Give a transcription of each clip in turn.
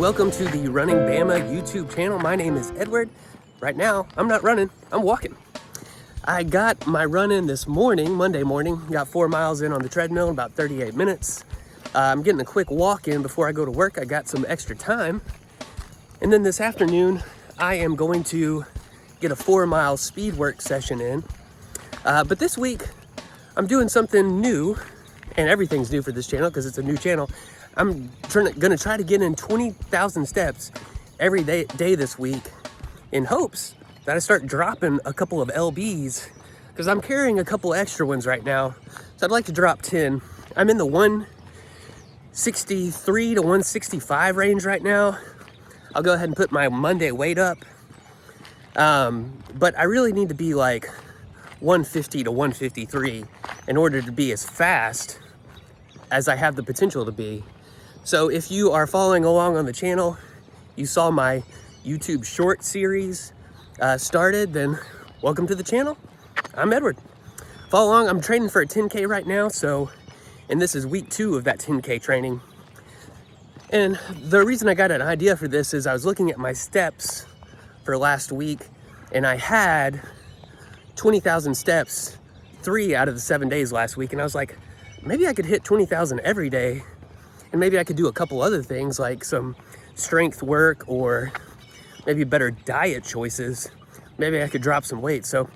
welcome to the Running Bama YouTube channel. My name is Edward. Right now, I'm not running, I'm walking. I got my run in this morning, Monday morning. Got 4 miles in on the treadmill in about 38 minutes. I'm getting a quick walk in before I go to work. I got some extra time. And then this afternoon, I am going to get a 4 mile speed work session in. But this week, I'm doing something new, and everything's new for this channel because it's a new channel. I'm gonna try to get in 20,000 steps every day this week in hopes that I start dropping a couple of LBs because I'm carrying a couple extra ones right now. So I'd like to drop 10. I'm in the 163 to 165 range right now. I'll go ahead and put my Monday weight up. But I really need to be like 150 to 153 in order to be as fast as I have the potential to be. So if you are following along on the channel, you saw my YouTube short series started, then welcome to the channel. I'm Edward. Follow along. I'm training for a 10K right now, and this is week 2 of that 10K training. And the reason I got an idea for this is I was looking at my steps for last week, and I had 20,000 steps 3 out of the 7 days last week, and I was like, maybe I could hit 20,000 every day. And maybe I could do a couple other things like some strength work or maybe better diet choices. Maybe I could drop some weight. So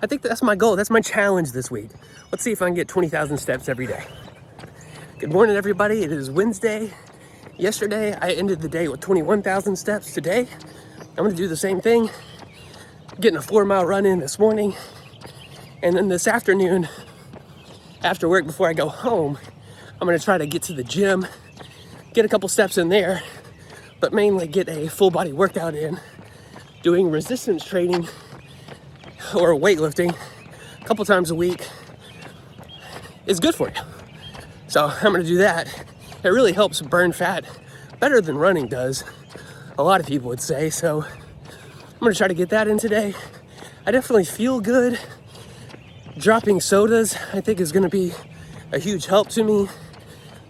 I think that's my goal. That's my challenge this week. Let's see if I can get 20,000 steps every day. Good morning, everybody. It is Wednesday. Yesterday, I ended the day with 21,000 steps. Today, I'm going to do the same thing. Getting a 4 mile run in this morning. And then this afternoon, after work, before I go home, I'm gonna try to get to the gym, get a couple steps in there, but mainly get a full body workout in. Doing resistance training or weightlifting a couple times a week is good for you. So I'm gonna do that. It really helps burn fat better than running does, a lot of people would say. So I'm gonna try to get that in today. I definitely feel good. Dropping sodas, I think, is gonna be a huge help to me.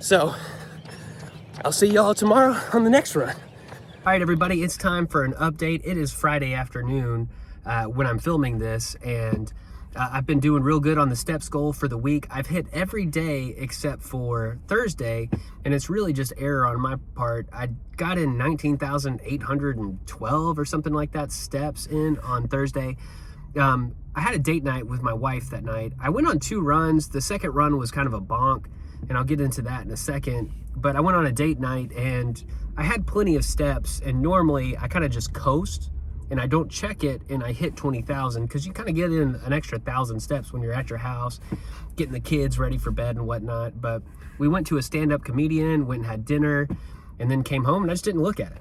So I'll see y'all tomorrow on the next run. All right, everybody, it's time for an update. It is Friday afternoon when I'm filming this, and I've been doing real good on the steps goal for the week. I've hit every day except for Thursday, and it's really just error on my part. I got in 19,812 or something like that steps in on Thursday. I had a date night with my wife that night. I went on 2 runs. The second run was kind of a bonk, and I'll get into that in a second. But I went on a date night, and I had plenty of steps, and normally I kind of just coast, and I don't check it, and I hit 20,000, because you kind of get in an extra 1,000 steps when you're at your house, getting the kids ready for bed and whatnot. But we went to a stand-up comedian, went and had dinner, and then came home, and I just didn't look at it.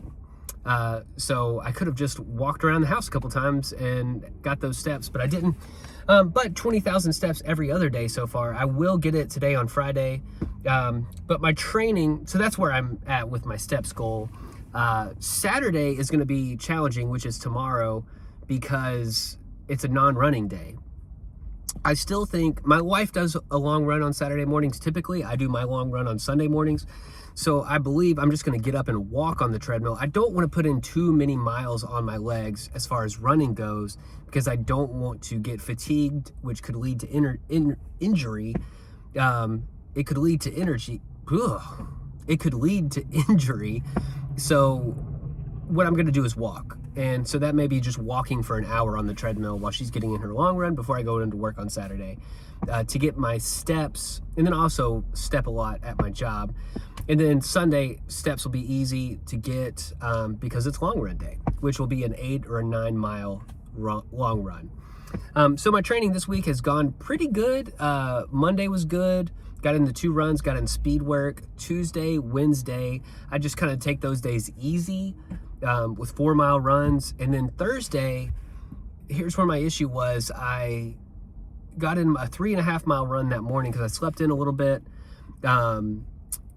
So I could have just walked around the house a couple times and got those steps, but I didn't. But 20,000 steps every other day so far. I will get it today on Friday. But my training, so that's where I'm at with my steps goal. Saturday is going to be challenging, which is tomorrow, because it's a non-running day. I still think my wife does a long run on Saturday mornings. Typically, I do my long run on Sunday mornings. So I believe I'm just going to get up and walk on the treadmill. I don't want to put in too many miles on my legs as far as running goes, because I don't want to get fatigued, which could lead to injury. It could lead to energy. It could lead to injury. So what I'm going to do is walk. And so that may be just walking for an hour on the treadmill while she's getting in her long run before I go into work on Saturday to get my steps, and then also step a lot at my job. And then Sunday, steps will be easy to get because it's long run day, which will be an 8 or a 9 mile long run. So my training this week has gone pretty good. Monday was good. Got into 2 runs, got in speed work. Tuesday, Wednesday, I just kind of take those days easy with 4 mile runs. And then Thursday, here's where my issue was. I got in a 3.5 mile run that morning because I slept in a little bit.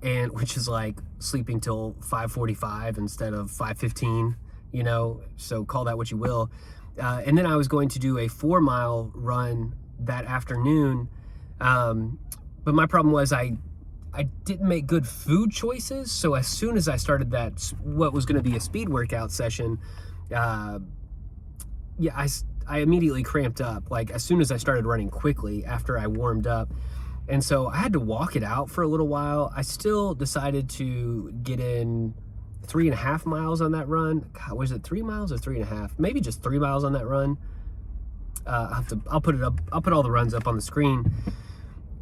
And which is like sleeping till 5:45 instead of 5:15, you know, so call that what you will. And then I was going to do a 4 mile run that afternoon. But my problem was I I didn't make good food choices. So as soon as I started that, what was going to be a speed workout session, I immediately cramped up. Like as soon as I started running quickly after I warmed up. And so I had to walk it out for a little while. I still decided to get in 3.5 miles on that run. God, was it 3 miles or 3.5? Maybe just 3 miles on that run. I'll put it up. I'll put all the runs up on the screen.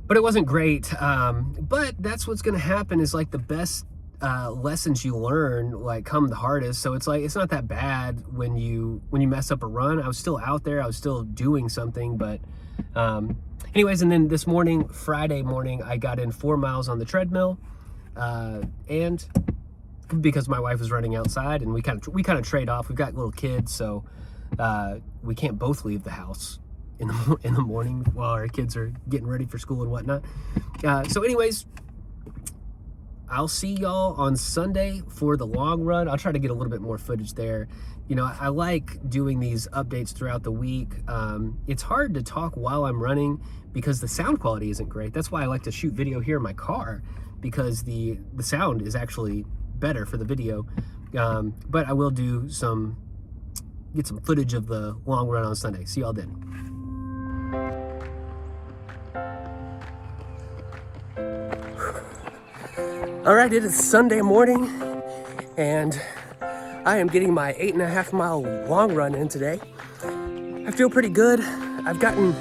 But it wasn't great. But that's what's going to happen is like the best lessons you learn like come the hardest. So it's like it's not that bad when you mess up a run. I was still out there. I was still doing something. But anyways, and then this morning, Friday morning, I got in 4 miles on the treadmill, and because my wife was running outside, and we kind of trade off. We've got little kids, so we can't both leave the house in the morning while our kids are getting ready for school and whatnot. So anyways, I'll see y'all on Sunday for the long run. I'll try to get a little bit more footage there. You know, I like doing these updates throughout the week. It's hard to talk while I'm running because the sound quality isn't great. That's why I like to shoot video here in my car, because the sound is actually better for the video. But I will get some footage of the long run on Sunday. See y'all then. All right, it is Sunday morning, and I am getting my 8.5 mile long run in today. I feel pretty good. I've gotten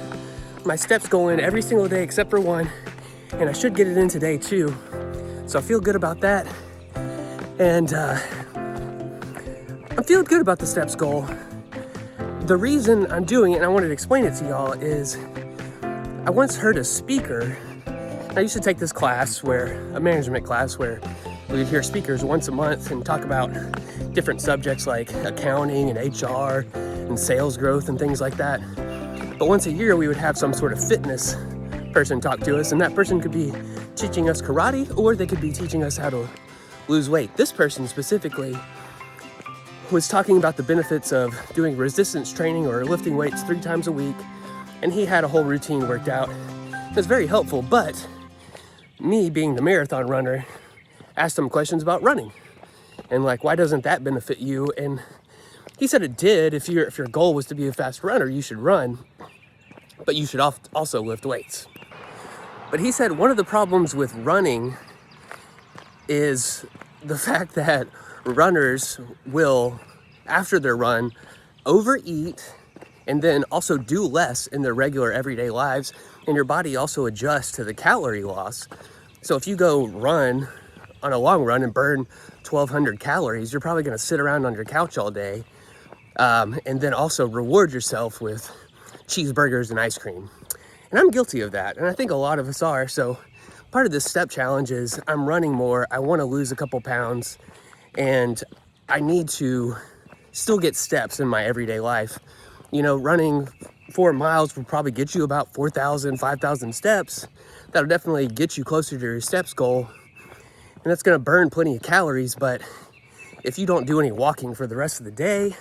my steps going every single day except for one, and I should get it in today too. So I feel good about that. And I'm feeling good about the steps goal. The reason I'm doing it, and I wanted to explain it to y'all, is I once heard a speaker. I used to take this class, a management class, where we'd hear speakers once a month and talk about different subjects like accounting and HR and sales growth and things like that. But once a year, we would have some sort of fitness person talk to us, and that person could be teaching us karate, or they could be teaching us how to lose weight. This person specifically was talking about the benefits of doing resistance training or lifting weights 3 times a week, and he had a whole routine worked out. It was very helpful, but me being the marathon runner asked him questions about running and like, why doesn't that benefit you? And he said it did. If your goal was to be a fast runner, you should run, but you should also lift weights. But he said one of the problems with running is the fact that runners will, after their run, overeat and then also do less in their regular everyday lives, and your body also adjusts to the calorie loss. So if you go run on a long run and burn 1,200 calories, you're probably going to sit around on your couch all day, and then also reward yourself with cheeseburgers and ice cream. And I'm guilty of that, and I think a lot of us are. So part of this step challenge is I'm running more. I want to lose a couple pounds, and I need to still get steps in my everyday life. You know, running 4 miles will probably get you about 4,000, 5,000 steps. That'll definitely get you closer to your steps goal. And that's going to burn plenty of calories. But if you don't do any walking for the rest of the day,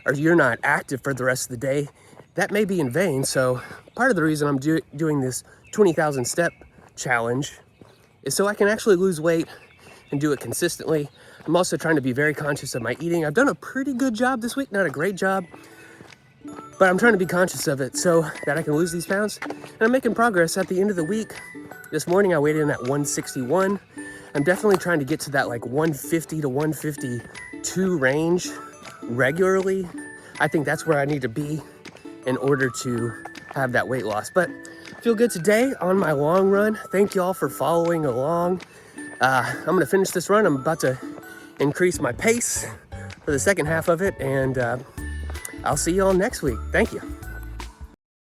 or you're not active for the rest of the day, that may be in vain. So part of the reason I'm doing this 20,000 step challenge is so I can actually lose weight and do it consistently. I'm also trying to be very conscious of my eating. I've done a pretty good job this week, not a great job, but I'm trying to be conscious of it so that I can lose these pounds. And I'm making progress at the end of the week. This morning I weighed in at 161. I'm definitely trying to get to that like 150 to 152 range regularly. I think that's where I need to be in order to have that weight loss. But I feel good today on my long run. Thank y'all for following along. I'm gonna finish this run. I'm about to increase my pace for the second half of it, and I'll see y'all next week. Thank you.